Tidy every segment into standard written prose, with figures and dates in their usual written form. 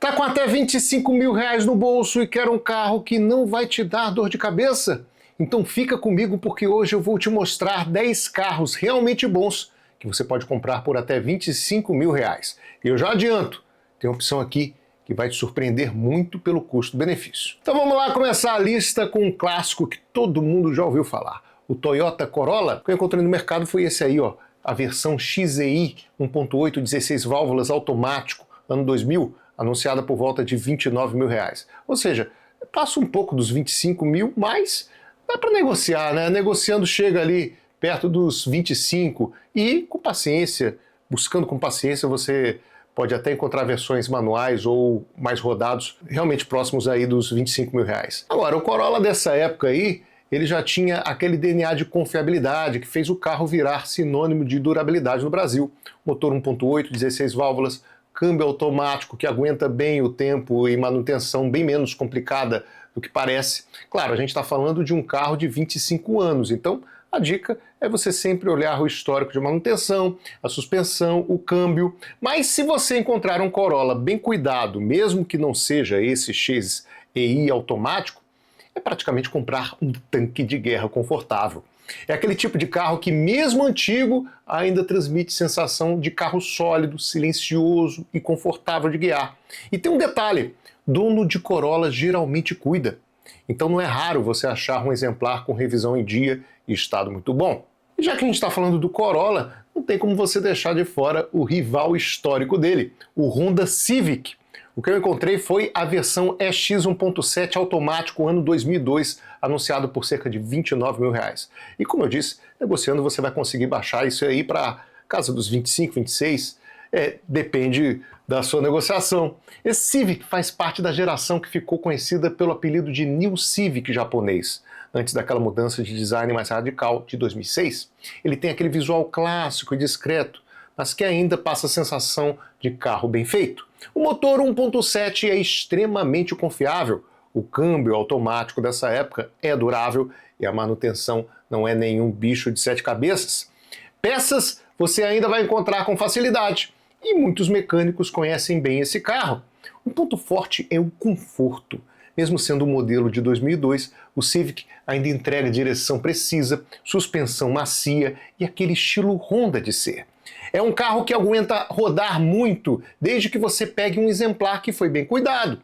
Tá com até 25 mil reais no bolso e quer um carro que não vai te dar dor de cabeça? Então fica comigo porque hoje eu vou te mostrar 10 carros realmente bons que você pode comprar por até 25 mil reais. E eu já adianto, tem uma opção aqui que vai te surpreender muito pelo custo-benefício. Então vamos lá começar a lista com um clássico que todo mundo já ouviu falar. O Toyota Corolla, que eu encontrei no mercado foi esse aí, ó, a versão XEI 1.8 16 válvulas automático, ano 2000, anunciada por volta de 29 mil reais. Ou seja, passa um pouco dos 25 mil, mas dá para negociar, né? Negociando chega ali perto dos 25 e com paciência, buscando com paciência, você pode até encontrar versões manuais ou mais rodados, realmente próximos aí dos 25 mil reais. Agora, o Corolla dessa época aí, ele já tinha aquele DNA de confiabilidade que fez o carro virar sinônimo de durabilidade no Brasil. Motor 1.8, 16 válvulas, câmbio automático que aguenta bem o tempo e manutenção bem menos complicada do que parece. Claro, a gente está falando de um carro de 25 anos, então a dica é você sempre olhar o histórico de manutenção, a suspensão, o câmbio. Mas se você encontrar um Corolla bem cuidado, mesmo que não seja esse XEI automático, é praticamente comprar um tanque de guerra confortável. É aquele tipo de carro que, mesmo antigo, ainda transmite sensação de carro sólido, silencioso e confortável de guiar. E tem um detalhe, dono de Corolla geralmente cuida. Então não é raro você achar um exemplar com revisão em dia e estado muito bom. E já que a gente está falando do Corolla, não tem como você deixar de fora o rival histórico dele, o Honda Civic. O que eu encontrei foi a versão EX 1.7 automático ano 2002, anunciado por cerca de 29 mil reais. E como eu disse, negociando você vai conseguir baixar isso aí para casa dos 25, 26, depende da sua negociação. Esse Civic faz parte da geração que ficou conhecida pelo apelido de New Civic japonês, antes daquela mudança de design mais radical de 2006. Ele tem aquele visual clássico e discreto, mas que ainda passa a sensação de carro bem feito. O motor 1.7 é extremamente confiável, o câmbio automático dessa época é durável e a manutenção não é nenhum bicho de 7 cabeças. Peças você ainda vai encontrar com facilidade e muitos mecânicos conhecem bem esse carro. Um ponto forte é o conforto. Mesmo sendo um modelo de 2002, o Civic ainda entrega direção precisa, suspensão macia e aquele estilo Honda de ser. É um carro que aguenta rodar muito, desde que você pegue um exemplar que foi bem cuidado.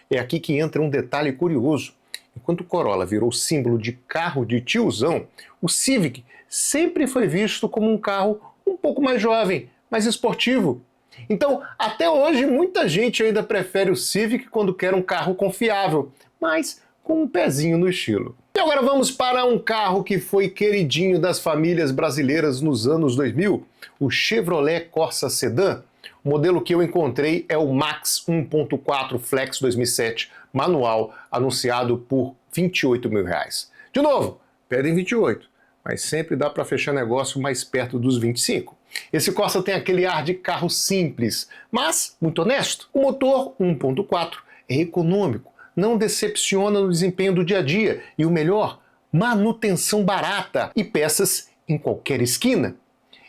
É aqui que entra um detalhe curioso. Enquanto o Corolla virou símbolo de carro de tiozão, o Civic sempre foi visto como um carro um pouco mais jovem, mais esportivo. Então, até hoje, muita gente ainda prefere o Civic quando quer um carro confiável, mas com um pezinho no estilo. E agora vamos para um carro que foi queridinho das famílias brasileiras nos anos 2000, o Chevrolet Corsa Sedan. O modelo que eu encontrei é o Max 1.4 Flex 2007, manual, anunciado por 28 mil reais. De novo, pedem 28, mas sempre dá para fechar negócio mais perto dos 25. Esse Corsa tem aquele ar de carro simples, mas muito honesto. O motor 1.4 é econômico, não decepciona no desempenho do dia a dia e o melhor, manutenção barata e peças em qualquer esquina.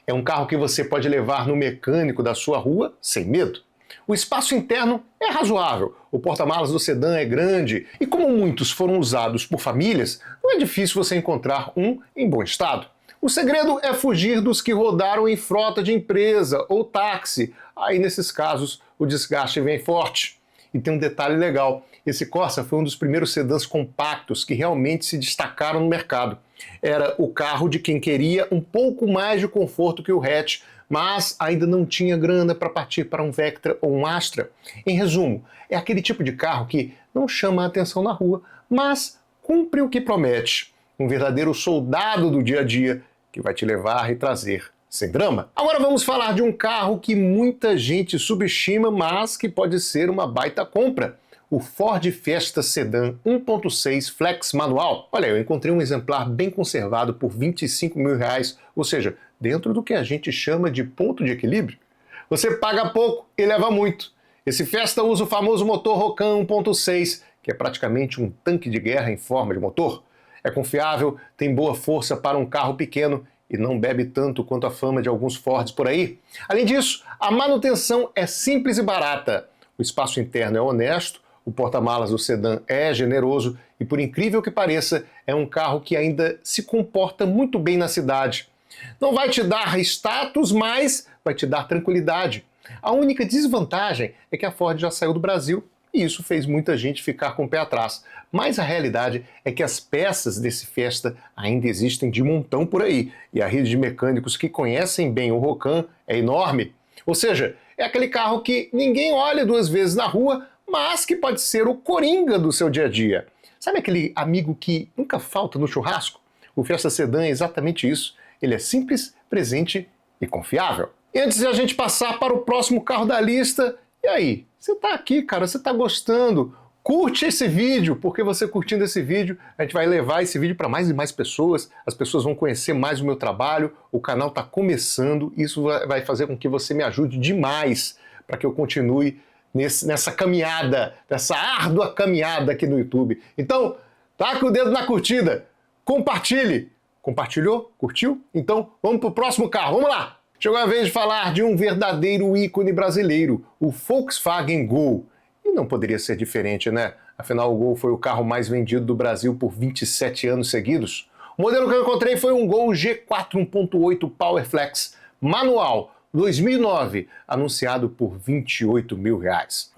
É um carro que você pode levar no mecânico da sua rua sem medo. O espaço interno é razoável, o porta-malas do sedã é grande e como muitos foram usados por famílias, não é difícil você encontrar um em bom estado. O segredo é fugir dos que rodaram em frota de empresa ou táxi. Aí, nesses casos, o desgaste vem forte. E tem um detalhe legal. Esse Corsa foi um dos primeiros sedãs compactos que realmente se destacaram no mercado. Era o carro de quem queria um pouco mais de conforto que o hatch, mas ainda não tinha grana para partir para um Vectra ou um Astra. Em resumo, é aquele tipo de carro que não chama a atenção na rua, mas cumpre o que promete. Um verdadeiro soldado do dia a dia que vai te levar e trazer sem drama. Agora vamos falar de um carro que muita gente subestima, mas que pode ser uma baita compra. O Ford Fiesta Sedan 1.6 Flex manual. Olha, eu encontrei um exemplar bem conservado por 25 mil reais, ou seja, dentro do que a gente chama de ponto de equilíbrio. Você paga pouco e leva muito. Esse Fiesta usa o famoso motor Rocan 1.6, que é praticamente um tanque de guerra em forma de motor. É confiável, tem boa força para um carro pequeno e não bebe tanto quanto a fama de alguns Fords por aí. Além disso, a manutenção é simples e barata. o espaço interno é honesto, o porta-malas do sedã é generoso e, por incrível que pareça, é um carro que ainda se comporta muito bem na cidade. Não vai te dar status, mas vai te dar tranquilidade. A única desvantagem é que a Ford já saiu do Brasil e isso fez muita gente ficar com o pé atrás. Mas a realidade é que as peças desse Fiesta ainda existem de montão por aí e a rede de mecânicos que conhecem bem o Rocan é enorme. Ou seja, é aquele carro que ninguém olha duas vezes na rua, mas que pode ser o coringa do seu dia a dia. Sabe aquele amigo que nunca falta no churrasco? O Fiesta Sedan é exatamente isso. Ele é simples, presente e confiável. E antes de a gente passar para o próximo carro da lista, e aí? Você está aqui, cara, você está gostando? Curte esse vídeo, porque você curtindo esse vídeo, a gente vai levar esse vídeo para mais e mais pessoas, as pessoas vão conhecer mais o meu trabalho, o canal está começando, isso vai fazer com que você me ajude demais para que eu continue nessa caminhada, nessa árdua caminhada aqui no YouTube. Então, taca o dedo na curtida, compartilhe. Compartilhou? Curtiu? Então, vamos para o próximo carro, vamos lá! Chegou a vez de falar de um verdadeiro ícone brasileiro, o Volkswagen Gol. E não poderia ser diferente, né? Afinal, o Gol foi o carro mais vendido do Brasil por 27 anos seguidos. O modelo que eu encontrei foi um Gol G4 1.8 PowerFlex manual, 2009, anunciado por R$28 mil. O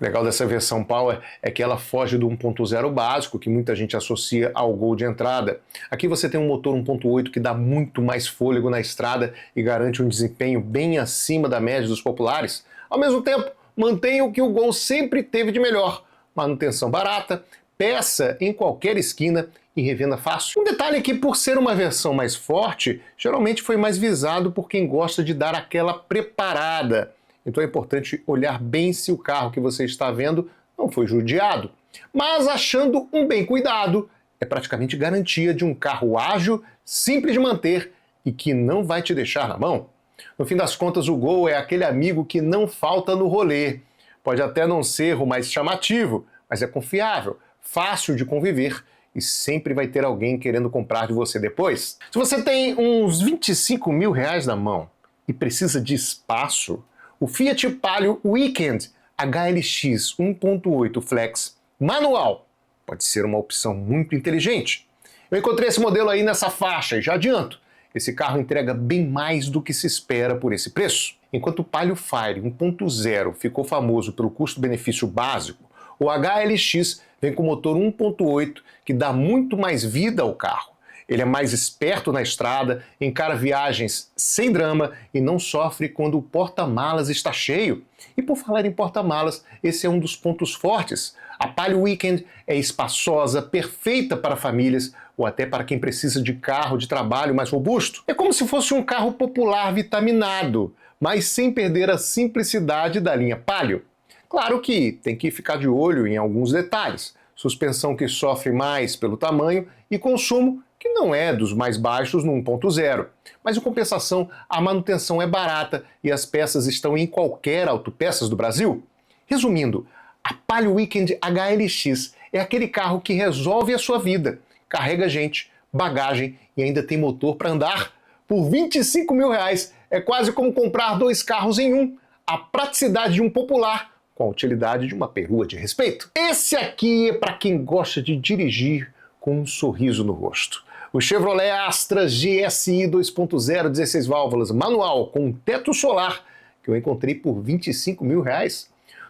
legal dessa versão Power é que ela foge do 1.0 básico, que muita gente associa ao Gol de entrada. Aqui você tem um motor 1.8 que dá muito mais fôlego na estrada e garante um desempenho bem acima da média dos populares. Ao mesmo tempo, mantém o que o Gol sempre teve de melhor: manutenção barata, peça em qualquer esquina e revenda fácil. Um detalhe é que, por ser uma versão mais forte, geralmente foi mais visado por quem gosta de dar aquela preparada. Então é importante olhar bem se o carro que você está vendo não foi judiado. Mas achando um bem cuidado, é praticamente garantia de um carro ágil, simples de manter e que não vai te deixar na mão. No fim das contas, o Gol é aquele amigo que não falta no rolê. Pode até não ser o mais chamativo, mas é confiável, fácil de conviver e sempre vai ter alguém querendo comprar de você depois. Se você tem uns R$25 mil na mão e precisa de espaço, o Fiat Palio Weekend HLX 1.8 Flex manual pode ser uma opção muito inteligente. Eu encontrei esse modelo aí nessa faixa e já adianto, esse carro entrega bem mais do que se espera por esse preço. Enquanto o Palio Fire 1.0 ficou famoso pelo custo-benefício básico, o HLX vem com motor 1.8 que dá muito mais vida ao carro. Ele é mais esperto na estrada, encara viagens sem drama e não sofre quando o porta-malas está cheio. E por falar em porta-malas, esse é um dos pontos fortes. A Palio Weekend é espaçosa, perfeita para famílias ou até para quem precisa de carro de trabalho mais robusto. É como se fosse um carro popular vitaminado, mas sem perder a simplicidade da linha Palio. Claro que tem que ficar de olho em alguns detalhes. Suspensão que sofre mais pelo tamanho e consumo que não é dos mais baixos no 1.0. Mas em compensação, a manutenção é barata e as peças estão em qualquer autopeças do Brasil. Resumindo, a Palio Weekend HLX é aquele carro que resolve a sua vida. Carrega gente, bagagem e ainda tem motor para andar. Por R$25 mil é quase como comprar dois carros em um. A praticidade de um popular com a utilidade de uma perua de respeito. Esse aqui é para quem gosta de dirigir com um sorriso no rosto. O Chevrolet Astra GSI 2.0 16 válvulas manual com teto solar que eu encontrei por R$25 mil.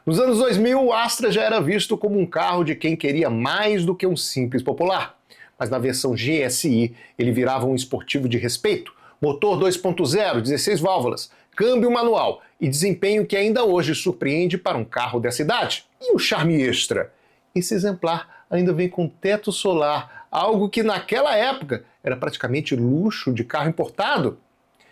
Nos anos 2000, o Astra já era visto como um carro de quem queria mais do que um simples popular. Mas na versão GSI, ele virava um esportivo de respeito. Motor 2.0, 16 válvulas, câmbio manual e desempenho que ainda hoje surpreende para um carro dessa idade. E o charme extra? Esse exemplar ainda vem com teto solar, algo que naquela época era praticamente luxo de carro importado.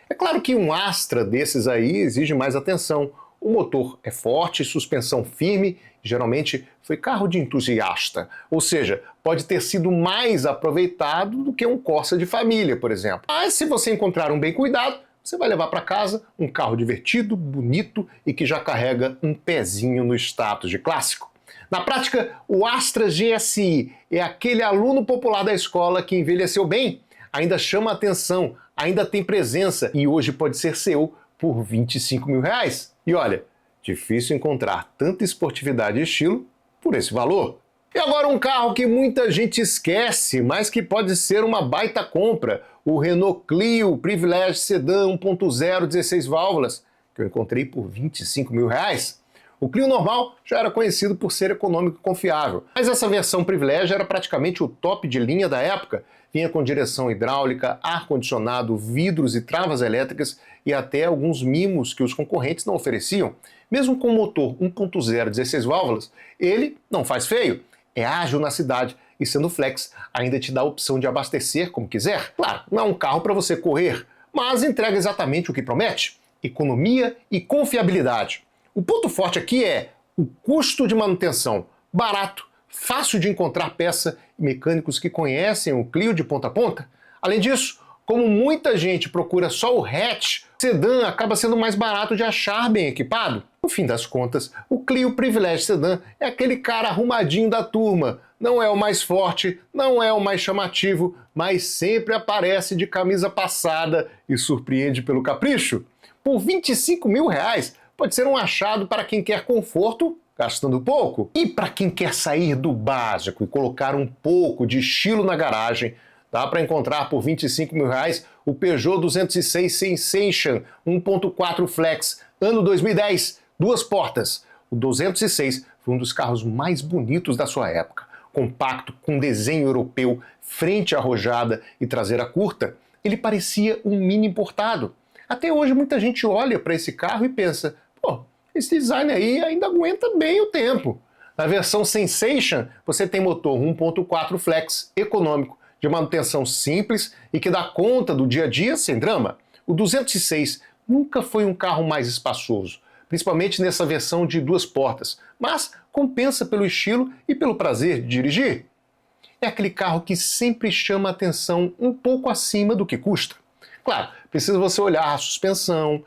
É claro que um Astra desses aí exige mais atenção. O motor é forte, suspensão firme, geralmente foi carro de entusiasta, ou seja, pode ter sido mais aproveitado do que um Corsa de família, por exemplo. Mas se você encontrar um bem cuidado, você vai levar para casa um carro divertido, bonito e que já carrega um pezinho no status de clássico. Na prática, o Astra GSI é aquele aluno popular da escola que envelheceu bem, ainda chama atenção, ainda tem presença e hoje pode ser seu por R$25 mil. E olha, Difícil encontrar tanta esportividade e estilo por esse valor. E agora um carro que muita gente esquece, mas que pode ser uma baita compra, o Renault Clio Privilege Sedan 1.0 16 válvulas, que eu encontrei por R$25 mil. O Clio normal já era conhecido por ser econômico e confiável, mas essa versão Privilege era praticamente o top de linha da época. Vinha com direção hidráulica, ar-condicionado, vidros e travas elétricas e até alguns mimos que os concorrentes não ofereciam. Mesmo com motor 1.0 16 válvulas, ele não faz feio. É ágil na cidade e, sendo flex, ainda te dá a opção de abastecer como quiser. Claro, não é um carro para você correr, mas entrega exatamente o que promete: economia e confiabilidade. O ponto forte aqui é o custo de manutenção barato, fácil de encontrar peça e mecânicos que conhecem o Clio de ponta a ponta. Além disso, como muita gente procura só o hatch, o sedã acaba sendo mais barato de achar bem equipado. No fim das contas, o Clio Privilege Sedan é aquele cara arrumadinho da turma. Não é o mais forte, não é o mais chamativo, mas sempre aparece de camisa passada e surpreende pelo capricho. Por R$25 mil, pode ser um achado para quem quer conforto, gastando pouco. E para quem quer sair do básico e colocar um pouco de estilo na garagem, dá para encontrar por R$25 mil o Peugeot 206 Sensation 1.4 Flex, ano 2010, 2 portas. O 206 foi um dos carros mais bonitos da sua época. Compacto, com desenho europeu, frente arrojada e traseira curta, ele parecia um mini importado. Até hoje muita gente olha para esse carro e pensa: pô, esse design aí ainda aguenta bem o tempo. Na versão Sensation, você tem motor 1.4 Flex econômico, de manutenção simples e que dá conta do dia a dia sem drama. O 206 nunca foi um carro mais espaçoso, principalmente nessa versão de 2 portas, mas compensa pelo estilo e pelo prazer de dirigir. É aquele carro que sempre chama a atenção um pouco acima do que custa. Claro, precisa você olhar a suspensão,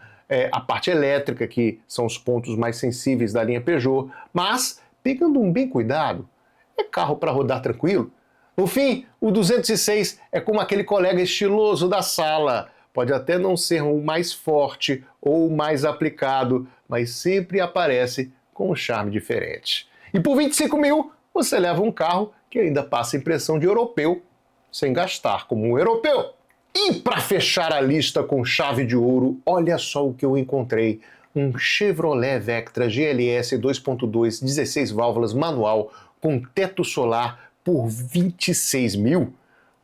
a parte elétrica, que são os pontos mais sensíveis da linha Peugeot, mas, pegando um bem cuidado, é carro para rodar tranquilo. No fim, o 206 é como aquele colega estiloso da sala. Pode até não ser o mais forte ou o mais aplicado, mas sempre aparece com um charme diferente. E por R$25 mil, você leva um carro que ainda passa a impressão de europeu, sem gastar como um europeu. E para fechar a lista com chave de ouro, olha só o que eu encontrei. Um Chevrolet Vectra GLS 2.2 16 válvulas manual com teto solar por R$26 mil.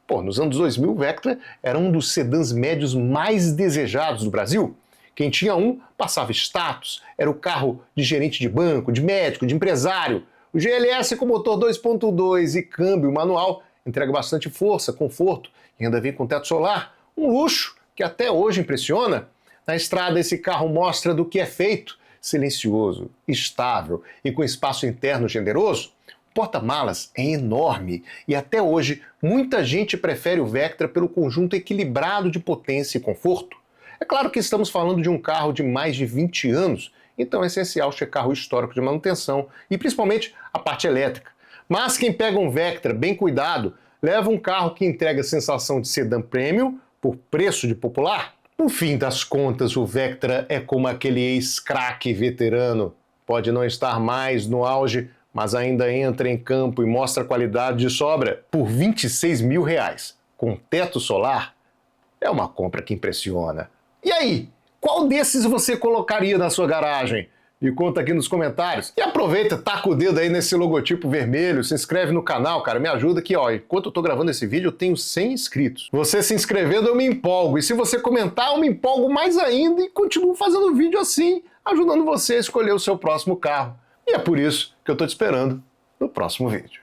Pô, nos anos 2000, o Vectra era um dos sedãs médios mais desejados do Brasil. Quem tinha um passava status, era o carro de gerente de banco, de médico, de empresário. O GLS com motor 2.2 e câmbio manual entrega bastante força, conforto e ainda vem com teto solar. Um luxo que até hoje impressiona. Na estrada, esse carro mostra do que é feito: silencioso, estável e com espaço interno generoso. O porta-malas é enorme e até hoje muita gente prefere o Vectra pelo conjunto equilibrado de potência e conforto. É claro que estamos falando de um carro de mais de 20 anos, então é essencial checar o histórico de manutenção e principalmente a parte elétrica. Mas quem pega um Vectra bem cuidado, leva um carro que entrega a sensação de sedã premium por preço de popular. No fim das contas, o Vectra é como aquele ex-craque veterano. Pode não estar mais no auge, mas ainda entra em campo e mostra qualidade de sobra. Por R$26 mil, com teto solar, é uma compra que impressiona. E aí, qual desses você colocaria na sua garagem? Me conta aqui nos comentários. E aproveita, taca o dedo aí nesse logotipo vermelho, se inscreve no canal, cara, me ajuda aqui, ó. Enquanto eu tô gravando esse vídeo, eu tenho 100 inscritos. Você se inscrevendo, eu me empolgo. E se você comentar, eu me empolgo mais ainda e continuo fazendo vídeo assim, ajudando você a escolher o seu próximo carro. E é por isso que eu tô te esperando no próximo vídeo.